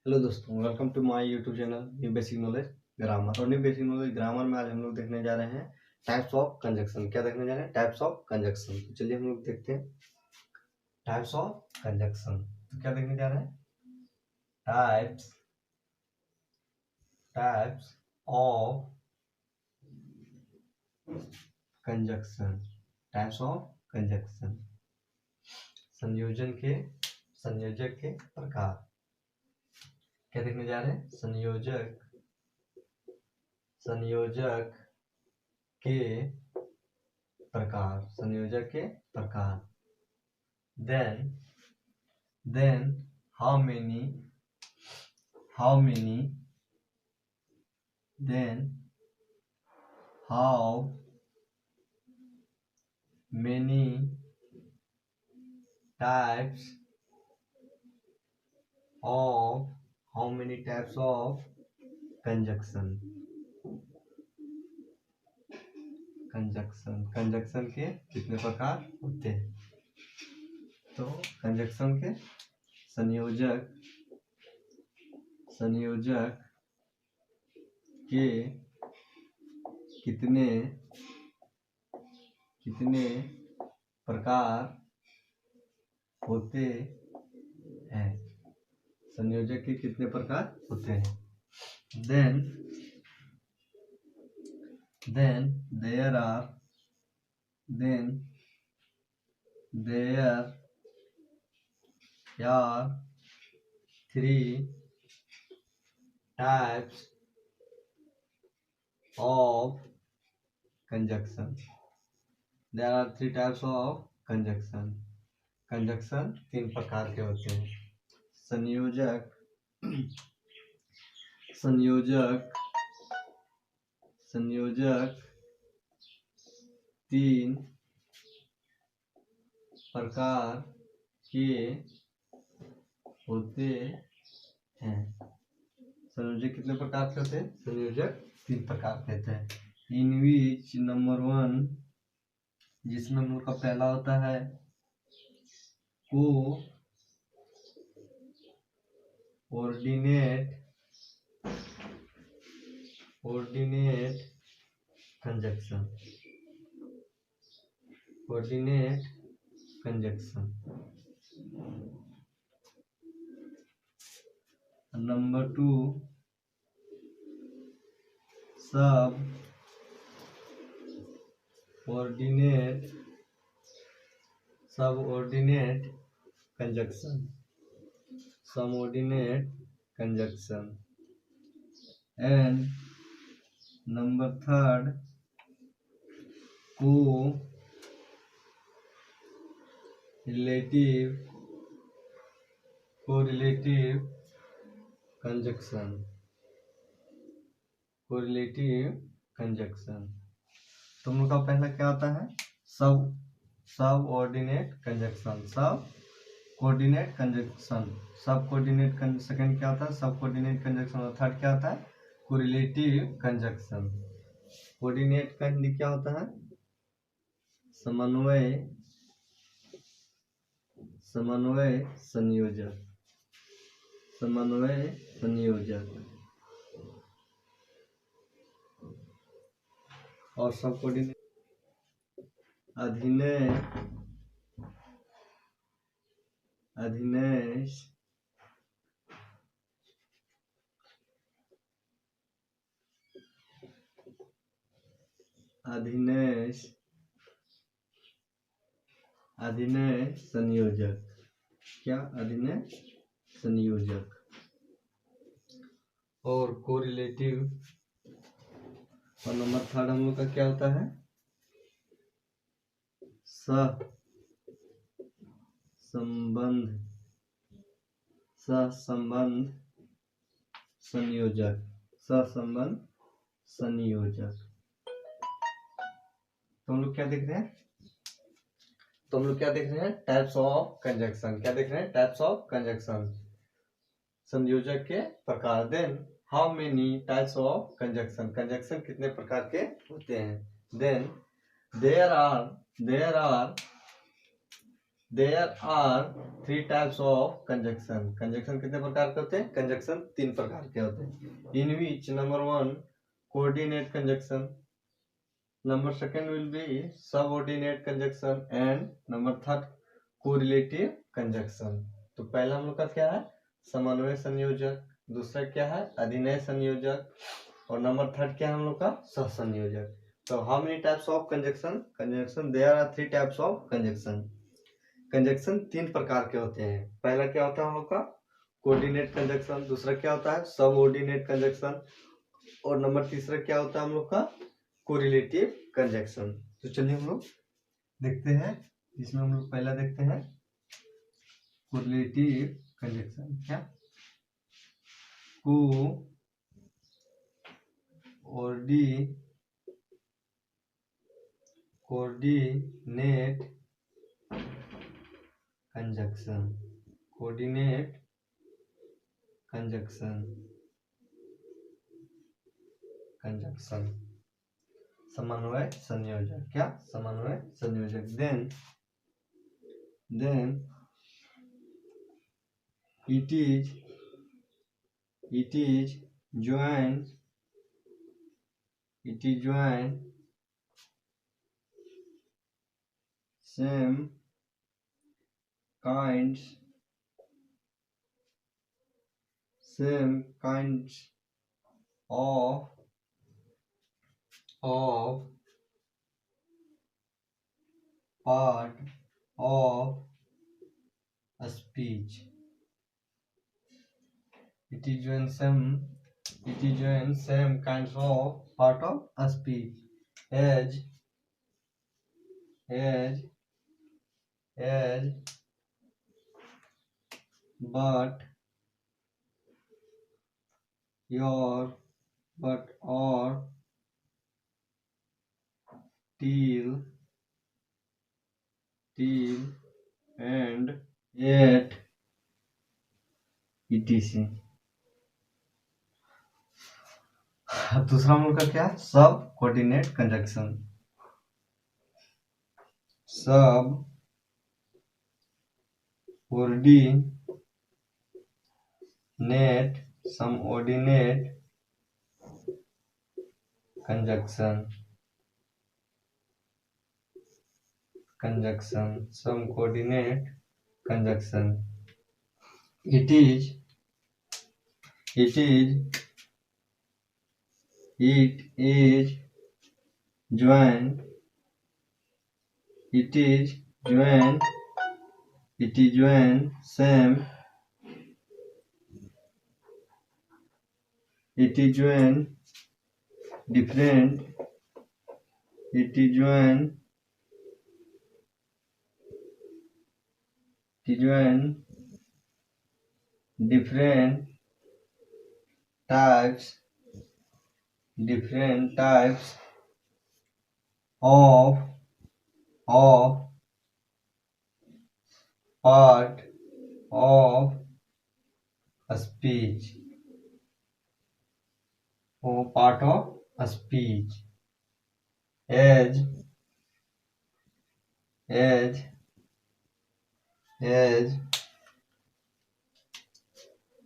Hello दोस्तों, welcome to my YouTube channel new basic knowledge grammar. और new basic knowledge grammar में आज हम लोग देखने जा रहे हैं टाइप्स ऑफ कंजक्शन। क्या देखने जा रहे हैं? Types of conjunction. तो चलिए हम लोग देखते हैं टाइप्स ऑफ कंजक्शन। तो क्या देखने जा रहे हैं? Types of conjunction. Types of conjunction, संयोजक के प्रकार। क्या देखने जा रहे हैं? संयोजक के प्रकार। Then how many types of conjunction के कितने प्रकार होते हैं? तो कंजक्शन के संयोजक के कितने प्रकार होते हैं? संयोजक के कितने प्रकार होते हैं? Then there are 3 types of conjunction. There are 3 types of conjunction. Conjunction 3 प्रकार के होते हैं। संयोजक 3 प्रकार के होते हैं। संयोजक कितने प्रकार के होते हैं? संयोजक 3 प्रकार के होते हैं। इन विच नंबर 1, जिसमें नंबर का पहला होता है कोऑर्डिनेट कंजक्शन। नंबर 2 सब ordinate conjunction. And number 3 correlative conjunction. तुम लोग का पहला क्या होता है? सब कोऑर्डिनेट कंजक्शन। सेकंड क्या होता है? सब कोऑर्डिनेट कंजक्शन। और थर्ड क्या होता है? Correlative conjunction. कोऑर्डिनेट का हिंदी क्या होता है? समन्वय संयोजक। और सब कोऑर्डिनेट अधीनय संयोजक। क्या? अधीनय संयोजक। और कोरिलेटिव। और नंबर 3 हम लोग का क्या होता है? सहसंबंध संयोजक। तुम लोग क्या देख रहे हैं? Types of conjunction. क्या देख रहे हैं? टाइप्स ऑफ कंजक्शन, संयोजक के प्रकार। Then how many types of conjunction कितने प्रकार के होते हैं? Then there are there are 3 types of conjunction. Conjunction कितने प्रकार के होते हैं? कंजक्शन 3 प्रकार के होते हैं। In which number 1 coordinate conjunction, number second will be subordinate conjunction and number third correlative conjunction. तो पहला हम लोग का क्या है? समन्वय संयोजक। दूसरा क्या है? अधिनय संयोजक। और नंबर थर्ड क्या है हम लोग का? सहसंयोजक। तो how many types of conjunction? Conjunction there are 3 types of conjunction. Conjunction 3 प्रकार के होते हैं। पहला क्या होता है हम लोग का? Coordinate conjunction. दूसरा क्या होता है? Subordinate conjunction. और नंबर तीसरा क्या होता है हम लोग का? Correlative conjunction. तो चलिए हम लोग देखते हैं। इसमें हम लोग पहला देखते हैं कोरिलेटिव कंजक्शन। क्या? Coordinate conjunction. Coordinate conjunction conjunction समन्वय संयोजक। क्या? समन्वय संयोजक। Then it is joined same kinds of part of a speech. It is joined same kinds of part of a speech as but or till and yet etc. दूसरा हम लोग का क्या? सब कोऑर्डिनेट कंजक्शन। सब coordinate subordinate conjunction some coordinate conjunction. It is joined same different types of part of a speech as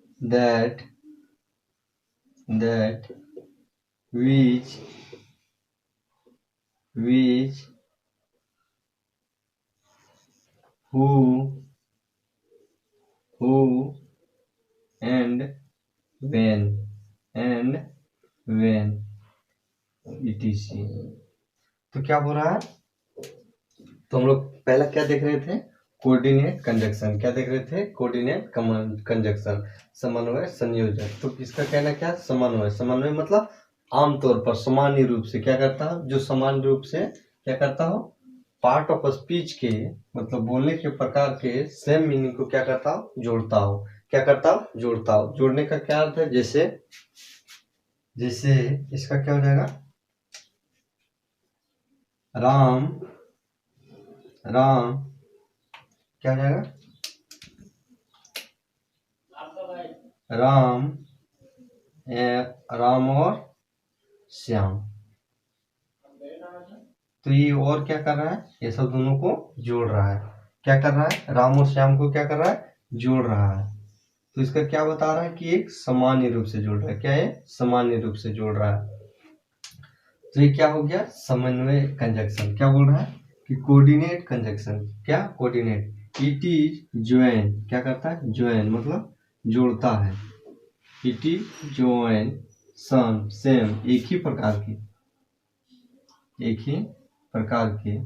that which who and when etc. तो क्या बोल रहा है? तो हम लोग पहला क्या देख रहे थे? Coordinate conjunction. क्या देख रहे थे? कोऑर्डिनेट कंजक्शन समन्वय संयोजक। तो इसका कहना क्या? समन्वय मतलब आमतौर पर सामान्य रूप से क्या करता हो? जो सामान्य रूप से क्या करता हो? पार्ट ऑफ स्पीच के मतलब बोलने के प्रकार के सेम मीनिंग को क्या करता हो? जोड़ता हो। क्या करता हो? जोड़ता हो। जोड़ने का क्या अर्थ है? जैसे इसका क्या हो जाएगा? राम क्या हो जाएगा? राम और श्याम। तो ये और क्या कर रहा है? ये सब दोनों को जोड़ रहा है। क्या कर रहा है, राम और श्याम को क्या कर रहा है, जोड़ रहा है। तो इसका क्या बता रहा है कि एक सामान्य रूप से जोड़ रहा है। क्या है, सामान्य रूप से जोड़ रहा है। तो ये क्या हो गया, समन्वय कंजक्शन। क्या बोल रहा है कि कोऑर्डिनेट कंजक्शन। क्या, कोऑर्डिनेट। इट इज ज्वाइन, क्या करता है, ज्वाइन मतलब जोड़ता है। It is join some same, एक ही प्रकार के, एक ही प्रकार के,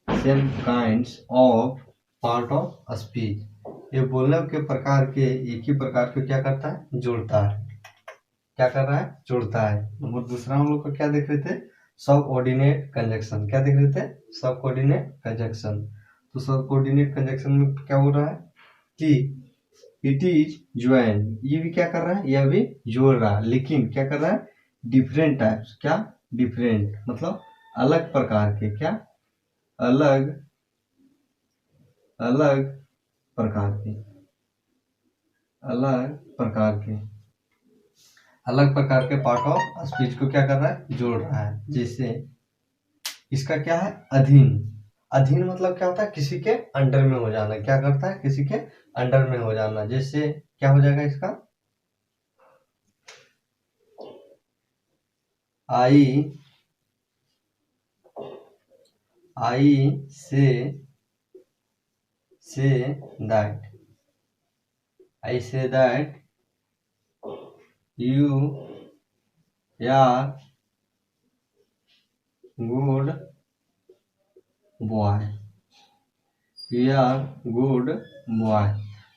same kinds of part of speech. ये बोलने के प्रकार के एक ही प्रकार के क्या करता है, जोड़ता है। क्या कर रहा है, जोड़ता है। नंबर दूसरा हम लोग को क्या देख रहे थे, सब ऑर्डिनेट कंजक्शन। क्या देख रहे थे, सब कोऑर्डिनेट कंजक्शन। तो सब कोऑर्डिनेट कंजक्शन में क्या हो रहा है कि इट इज ज्वाइन, ये भी क्या कर रहा है, यह भी जोड़ रहा है, लेकिन क्या कर रहा है, डिफरेंट टाइप्स। क्या, डिफरेंट मतलब अलग प्रकार के। क्या, अलग अलग प्रकार के, अलग प्रकार के, अलग प्रकार के पार्ट ऑफ स्पीच को क्या कर रहा है, जोड़ रहा है। जैसे इसका क्या है, अधीन। अधीन मतलब क्या होता है, किसी के अंडर में हो जाना। क्या करता है, किसी के अंडर में हो जाना। जैसे क्या हो जाएगा इसका, आई say that, I say that you are good boy, you are good boy.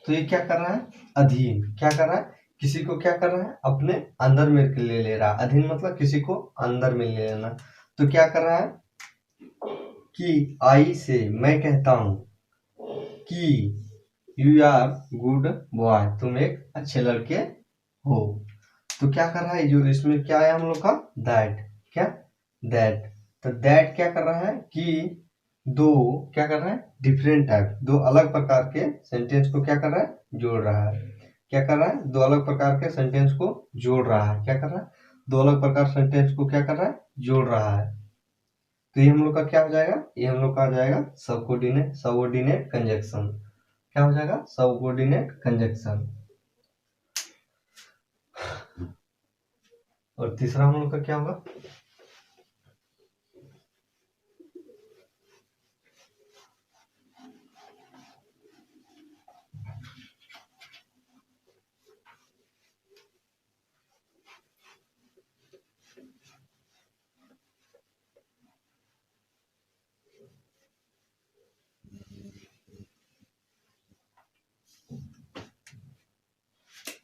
तो ये क्या कर रहा है, अधीन। क्या कर रहा है, किसी को क्या कर रहा है, अपने अंदर में ले रहा है। अधीन मतलब किसी को अंदर में ले लेना। तो क्या कर रहा है कि आई से, मैं कहता हूं कि यू आर गुड बॉय, तुम एक अच्छे लड़के हो। तो क्या कर रहा है, जो इसमें क्या है हम लोग का, दैट। क्या, दैट। तो दैट क्या कर रहा है कि दो, क्या कर रहा है, डिफरेंट टाइप, दो अलग प्रकार के सेंटेंस को क्या कर रहा है, जोड़ रहा है। क्या कर रहा है, दो अलग प्रकार के सेंटेंस को जोड़ रहा है। क्या कर रहा है, दो अलग प्रकार सेंटेंस को क्या कर रहा है, जोड़ रहा है। तो ये हम लोग का क्या हो जाएगा, ये हम लोग का आ जाएगा सबऑर्डिनेट, सबऑर्डिनेट कंजक्शन। क्या हो जाएगा, सबऑर्डिनेट कंजक्शन। और तीसरा हम लोग का क्या होगा,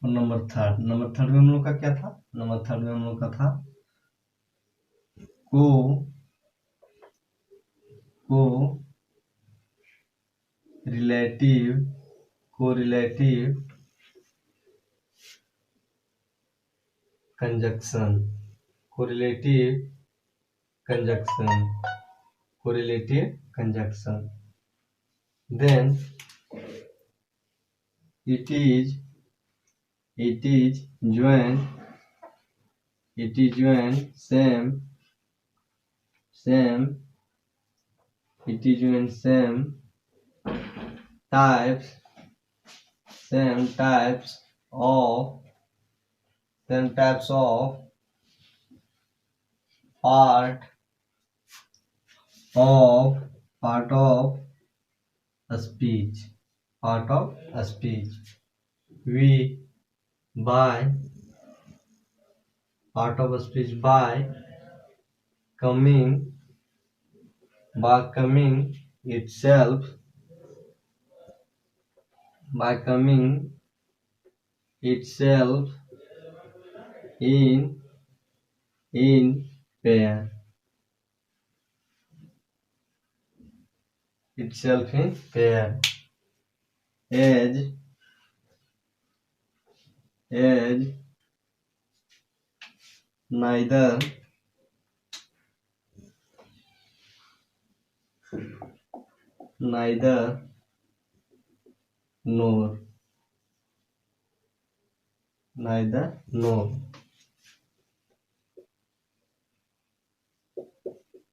और नंबर थर्ड। नंबर थर्ड में हम लोग का क्या था, नंबर थर्ड में हम लोग का था को correlative, correlative conjunction, correlative conjunction, correlative conjunction. Then it is join, it is join same, it is join types, same types of, same types of part of speech, part of speech. We by part of speech by coming itself, by coming itself in pair, itself in pair, as neither nor, neither nor,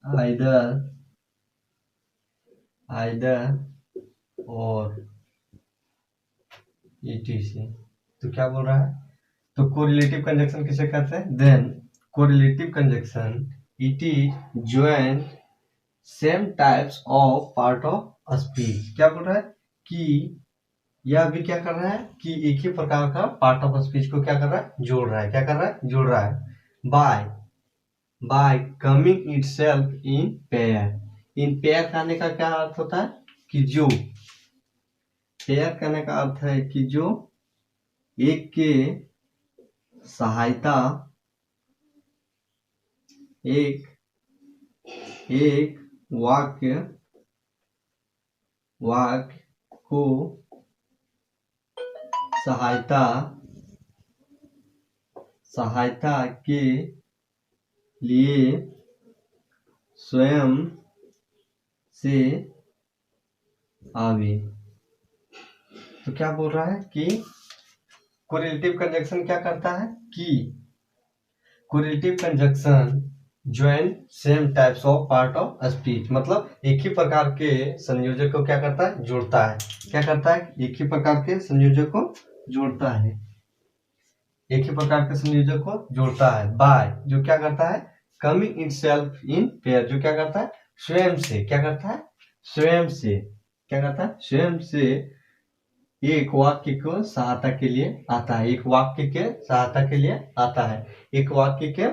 either either और etc। तो क्या बोल रहा है, तो correlative conjunction किसे कहते हैं, then correlative conjunction it is join same types of part of speech. क्या बोल रहा है कि यह भी क्या कर रहा है कि एक ही प्रकार का पार्ट ऑफ स्पीच को क्या कर रहा है, जोड़ रहा है। क्या कर रहा है, जोड़ रहा है। Bye coming itself in pair. In pair कहने का क्या अर्थ होता है कि जो, पेयर कहने का अर्थ है कि जो एक के सहायता, एक वाक्य को सहायता के लिए स्वयं से आवे। तो क्या बोल रहा है कि कोरिलेटिव कंजक्शन क्या करता है कि correlative conjunction join same types of part of speech, मतलब एक ही प्रकार के संयोजक को क्या करता है, जोड़ता है। क्या करता है, एक ही प्रकार के संयोजक को जोड़ता है, एक ही प्रकार के संयोजक को जोड़ता है। बाय, जो क्या करता है, कमिंग इटसेल्फ इन पेयर, जो क्या करता है, स्वयं से, क्या करता है, स्वयं से, क्या करता है, स्वयं से एक वाक्य को सहायता के लिए आता है, एक वाक्य के सहायता के लिए आता है, एक वाक्य के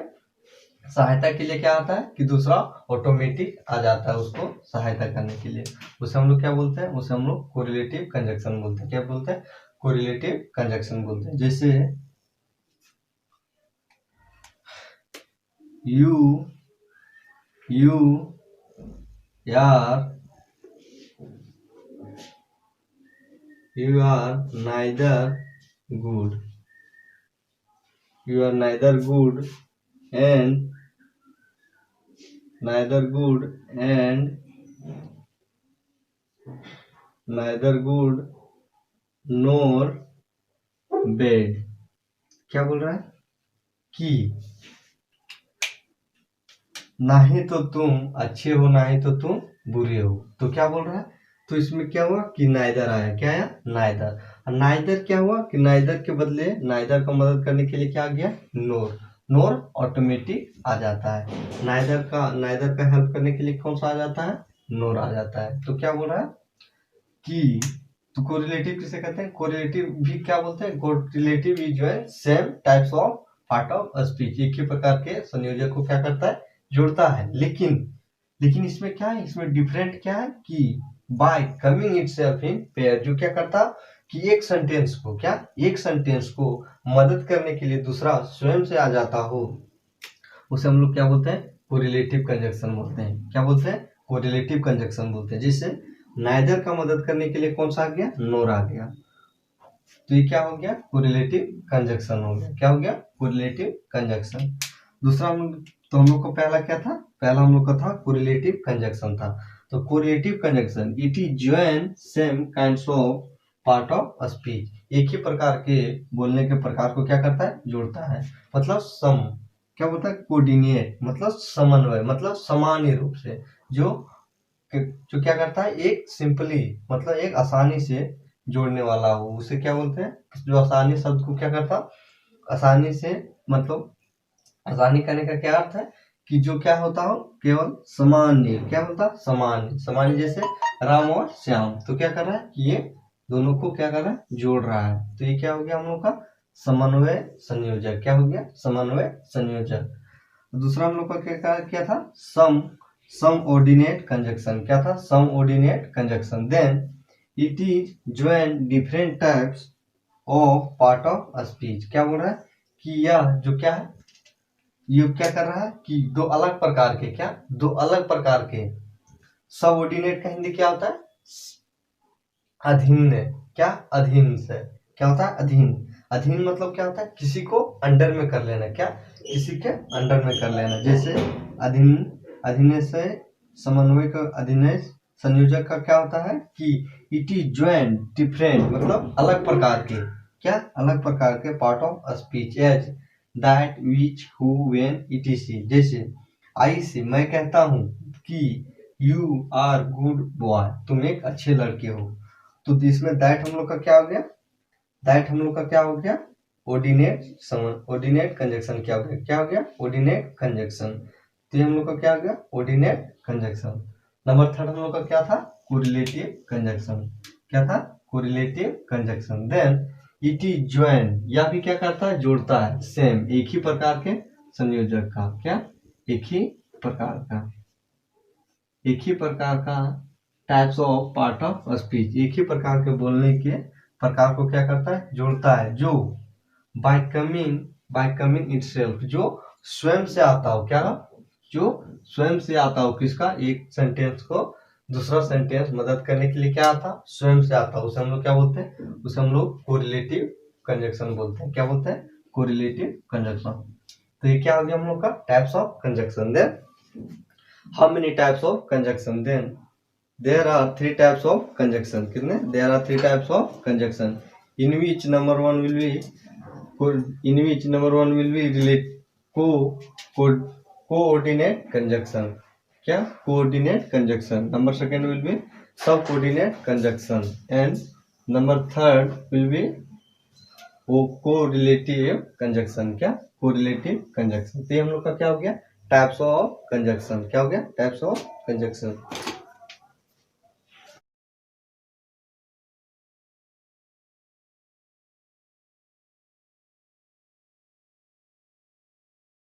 सहायता के लिए क्या आता है कि दूसरा ऑटोमेटिक आ जाता है उसको सहायता करने के लिए। उसे हम लोग क्या बोलते हैं, उसे हम लोग कोरिलेटिव कंजक्शन बोलते हैं। क्या बोलते हैं, कोरिलेटिव कंजक्शन बोलते हैं। जैसे you are neither good, you are neither good and neither good nor bad। क्या बोल रहा है कि ना ही तो तुम अच्छे हो, ना ही तो तुम बुरे हो। तो क्या बोल रहा है, तो इसमें क्या हुआ कि नाइदर आया। क्या आया, नाइदर। नाइदर क्या हुआ कि नाइदर के बदले नाइदर को मदद करने के लिए क्या आ गया, नोर। नोर ऑटोमेटिक आ जाता है। नाइदर का हेल्प करने के लिए कौन सा आ जाता है, नोर आ जाता है। तो क्या बोल रहा है कि तो कोरिलेटिव किसे कहते हैं, कोरिलेटिव भी क्या बोलते हैं, कोरिलेटिव इज जो है same types of part of speech, एक ही प्रकार के संयोजक को क्या करता है, जोड़ता है। लेकिन इसमें क्या है, इसमें डिफरेंट क्या है कि bye coming itself in pair, जो क्या करता कि एक सेंटेंस को क्या, एक सेंटेंस को मदद करने के लिए दूसरा स्वयं से आ जाता हो, उसे हम लोग क्या बोलते हैं, कोरिलेटिव कंजक्शन बोलते हैं। क्या बोलते हैं, कोरिलेटिव कंजक्शन बोलते हैं। जैसे नाइदर का मदद करने के लिए कौन सा आ गया, नोर आ गया। तो ये क्या हो गया, कोरिलेटिव कंजक्शन हो गया। क्या हो गया, कोरिलेटिव कंजक्शन। दूसरा हम लोग को पहला क्या था, पहला हम लोग का था कोरिलेटिव कंजक्शन था। तो correlative conjunction it is join same kinds of part of speech, एक ही प्रकार के बोलने के प्रकार को क्या करता है, जोड़ता है। मतलब सम, क्या बोलता है, कोऑर्डिनेट, मतलब समन्वय, मतलब सामान्य रूप से, जो क्या करता है, एक सिंपली, मतलब एक आसानी से जोड़ने वाला हो, उसे क्या बोलते हैं, जो आसानी शब्द को क्या करता, आसानी से, मतलब आसानी करने का क्या अर्थ है कि जो क्या होता हो, केवल सामान्य, क्या होता, सामान्य जैसे राम और श्याम। तो क्या कर रहा है कि ये दोनों को क्या कर रहा है, जोड़ रहा है। तो ये क्या हो गया हम लोग का समन्वय संयोजक। क्या हो गया, समन्वय संयोजक। दूसरा हम लोग का क्या था, सम ऑर्डिनेट कंजक्शन। क्या था, coordinate conjunction. Then it is join different types of part of speech. क्या बोल रहा है कि यह जो क्या है, ये क्या कर रहा है कि दो अलग प्रकार के, क्या, दो अलग प्रकार के। सबऑर्डिनेट का हिंदी क्या होता है, अधीन। क्या, अधीन से क्या होता है, अधीन। अधीन मतलब क्या होता है, किसी को अंडर में कर लेना। क्या, किसी के अंडर में कर लेना। जैसे अधीन से समन्वय का, अधीन संयोजक का क्या होता है कि इट इज ज्वाइन डिफरेंट, मतलब अलग प्रकार के, क्या, अलग प्रकार के part of speech as that which who when etc। जैसे आई से मैं कहता हूं कि यू आर गुड बॉय, तुम एक अच्छे लड़के हो। तो इसमें दैट हम लोग का क्या हो गया, दैट हम लोग का क्या हो गया, ऑर्डिनेट कंजक्शन क्या हो गया, क्या हो गया, ऑर्डिनेट कंजक्शन। तो ये हम लोग का क्या हो गया, ऑर्डिनेट कंजक्शन। नंबर थर्ड हम लोग का क्या था, कोरिलेटिव कंजक्शन। क्या था, correlative conjunction. Then it is join, या भी क्या करता है, जोड़ता है, सेम एक ही प्रकार के संयोजक का, क्या, एक ही प्रकार का, एक ही प्रकार का types of part of speech, एक ही प्रकार के बोलने के प्रकार को क्या करता है, जोड़ता है, जो बाय कमिंग इटसेल्फ, जो स्वयं से आता हो, क्या, जो स्वयं से आता हो, किसका, एक सेंटेंस को दूसरा सेंटेंस मदद करने के लिए क्या आता, स्वयं से आता हो, उसे हम लोग क्या बोलते हैं, उसे हम लोग कोरिलेटिव कंजक्शन बोलते हैं। क्या बोलते हैं, कोरिलेटिव कंजक्शन। तो ये क्या हो गया हम लोग का, types of conjunction. Then how many types of conjunction, then there are three types of conjunction, कितने, there are three types of conjunction in which number one will be relate coordinate conjunction, क्या, coordinate conjunction, number second will be subordinate conjunction and number third will be correlative conjunction, क्या, correlative conjunction। तो ये हम लोग का क्या हो गया, टाइप्स ऑफ कंजक्शन, क्या हो गया, टाइप्स ऑफ कंजक्शन।